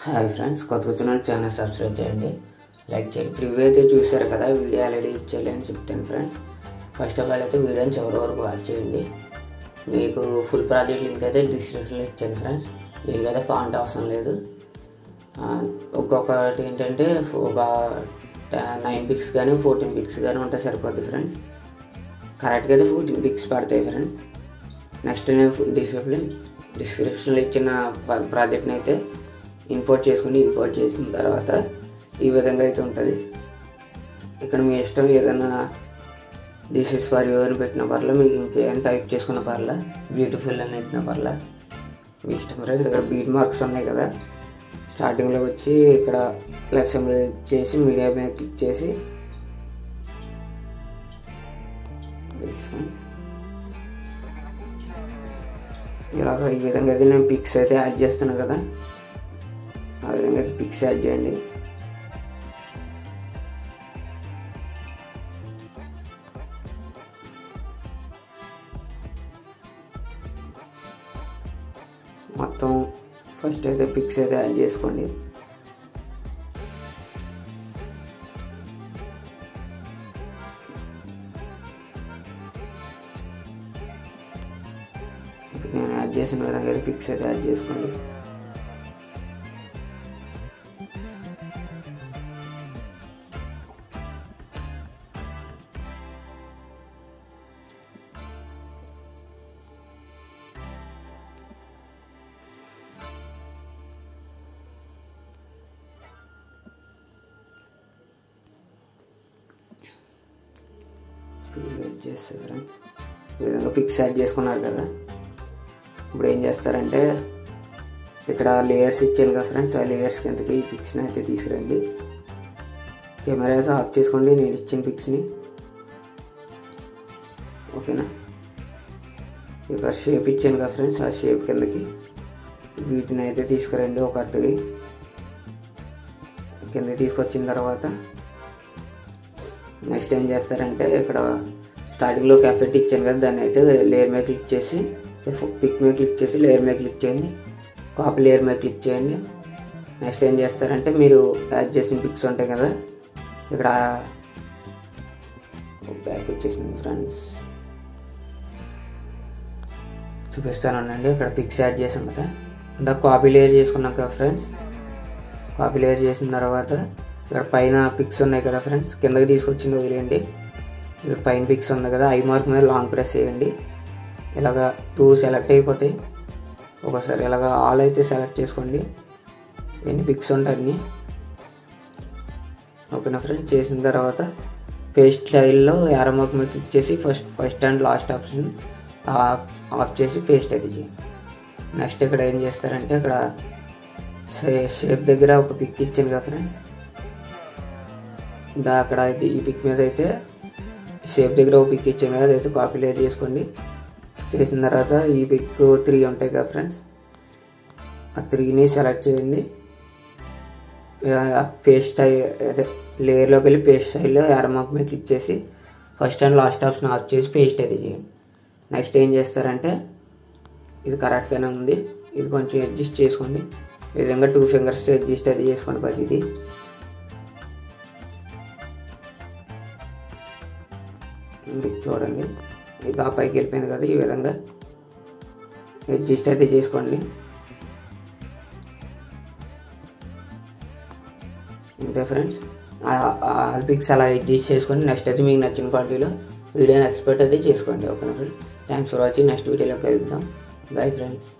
Hi friends, కొత్త channel subscribe చేయండి, like చేయండి. ప్రివ్యూ అయితే చూసారు కదా, వీడియో ఆల్రెడీ ఇచ్చేయాలి అని చెప్తాను ఫ్రెండ్స్. ఫస్ట్ ఆఫ్ ఆల్ అయితే వీడియోని చివరి వరకు వాచ్ చేయండి. మీకు ఫుల్ ప్రాజెక్ట్ లింక్ అయితే డిస్క్రిప్షన్లో ఇచ్చాను ఫ్రెండ్స్. దీనికైతే ఫాంట్ అవసరం లేదు. ఒక్కొక్కటి ఏంటంటే ఒక 9 పిక్స్ కానీ 14 పిక్స్ కానీ ఉంటే సరిపోద్ది ఫ్రెండ్స్. కరెక్ట్గా అయితే 14 పిక్స్ పడతాయి ఫ్రెండ్స్. నెక్స్ట్ నేను డిస్క్రిప్షన్లో ఇచ్చిన ప్రాజెక్ట్ని అయితే ఇంపోర్ట్ చేసిన తర్వాత ఈ విధంగా అయితే ఉంటుంది. ఇక్కడ మీ ఇష్టం, ఏదైనా దిస్ ఇస్ ఫర్ యూ అని పెట్టిన పర్లా, మీకు ఇంకేం టైప్ చేసుకున్న పర్లా, బ్యూటిఫుల్ అని పెట్టిన పర్లా, మీ ఇష్టం ఫ్రెండ్స్. ఇక్కడ బీట్ మార్క్స్ ఉన్నాయి కదా, స్టార్టింగ్లో వచ్చి ఇక్కడ ప్లస్ సింబల్ చేసి మీడియా మీద క్లిక్ చేసి ఫ్రెండ్స్ ఇలాగ ఈ విధంగా అయితే నేను పిక్స్ అయితే యాడ్ చేస్తున్నాను కదా, ఆ విధంగా అయితే పిక్స్ యాడ్ చేయండి. మొత్తం ఫస్ట్ అయితే పిక్స్ అయితే యాడ్ చేసుకోండి. ఇప్పుడు నేను యాడ్ చేసిన విధంగా అయితే పిక్స్ అయితే యాడ్ చేసుకోండి. చేస్తే ఫ్రెండ్స్ ఈ విధంగా పిక్స్ యాడ్ చేసుకున్నారు కదా, ఇప్పుడు ఏం చేస్తారంటే ఇక్కడ లేయర్స్ ఇచ్చాను కదా ఫ్రెండ్స్, ఆ లేయర్స్ కిందకి ఈ పిక్స్ని అయితే తీసుకురండి. కెమెరా అయితే ఆఫ్ చేసుకోండి నేను ఇచ్చిన పిక్స్ని, ఓకేనా. ఇక్కడ షేప్ ఇచ్చాను కదా ఫ్రెండ్స్, ఆ షేప్ కిందకి వీటిని అయితే తీసుకురండి. ఒక అర్థకి కిందకి తీసుకొచ్చిన తర్వాత నెక్స్ట్ ఏం చేస్తారంటే ఇక్కడ స్టార్టింగ్లో ఒక ఎఫెక్ట్ ఇచ్చాను కదా, దాన్ని అయితే లేయర్ మీద క్లిక్ చేసి పిక్ మీద క్లిక్ చేసి లేయర్ మీద క్లిక్ చేయండి, కాపీ లేయర్ మీద క్లిక్ చేయండి. నెక్స్ట్ ఏం చేస్తారంటే మీరు యాడ్ చేసిన పిక్స్ ఉంటాయి కదా, ఇక్కడ బ్యాక్ వచ్చేసింది ఫ్రెండ్స్, చూపిస్తానండి. ఇక్కడ పిక్స్ యాడ్ చేసాం కదా, ఇంకా కాపీ లేయర్ చేసుకున్నాం కదా ఫ్రెండ్స్. కాపీ లేయర్ చేసిన తర్వాత ఇక్కడ పైన పిక్స్ ఉన్నాయి కదా ఫ్రెండ్స్, కిందకి తీసుకొచ్చింది వదిలేయండి. ఇక్కడ పైన పిక్స్ ఉంది కదా, ఐ మార్క్ మీద లాంగ్ ప్రెస్ చేయండి. ఇలాగా 2 సెలెక్ట్ అయిపోతాయి. ఒకసారి ఇలాగా ఆల్ అయితే సెలెక్ట్ చేసుకోండి, ఎన్ని పిక్స్ ఉంటాయి అన్నీ, ఓకేనా ఫ్రెండ్స్. చేసిన తర్వాత పేస్ట్ స్టైల్లో యారో మార్క్ మీద క్లిక్ చేసి first and last option of చేసి పేస్ట్ అయితే చేయండి. నెక్స్ట్ ఇక్కడ ఏం చేస్తారంటే ఇక్కడ షేప్ దగ్గర ఒక పిక్ ఇచ్చాను కదా ఫ్రెండ్స్, అక్కడ ఈ పిక్ మీద అయితే షేప్ దగ్గర ఒక పిక్ ఇచ్చాను కదా, అదైతే కాపీ లేయర్ చేసుకోండి. చేసిన తర్వాత ఈ పిక్ 3 ఉంటాయి కదా ఫ్రెండ్స్, ఆ 3ని సెలెక్ట్ చేయండి. పేస్ట్ స్టైల్ అదే లేయర్లోకి వెళ్ళి పేస్ట్ స్టైల్లో యారో మార్క్ మీద క్లిక్ చేసి first and last option of చేసి పేస్ట్ అయితే చేయండి. నెక్స్ట్ ఏం చేస్తారంటే ఇది కరెక్ట్గానే ఉంది, ఇది కొంచెం అడ్జస్ట్ చేసుకోండి. ఈ విధంగా 2 ఫింగర్స్ అడ్జస్ట్ అది చేసుకోండి ప్రతిదీ. చూడండి ఇది బాగా పైకి వెళ్ళిపోయింది కదా, ఈ విధంగా అడ్జస్ట్ అయితే చేసుకోండి. అంతే ఫ్రెండ్స్, ఆల్ పిక్స్ అలా అడ్జస్ట్ చేసుకొని నెక్స్ట్ అయితే మీకు నచ్చిన క్వాలిటీలో వీడియోని ఎక్స్పోర్ట్ అయితే చేసుకోండి, ఓకేనా friends. Thanks for watching. Next వీడియోలో కలుద్దాం. Bye friends.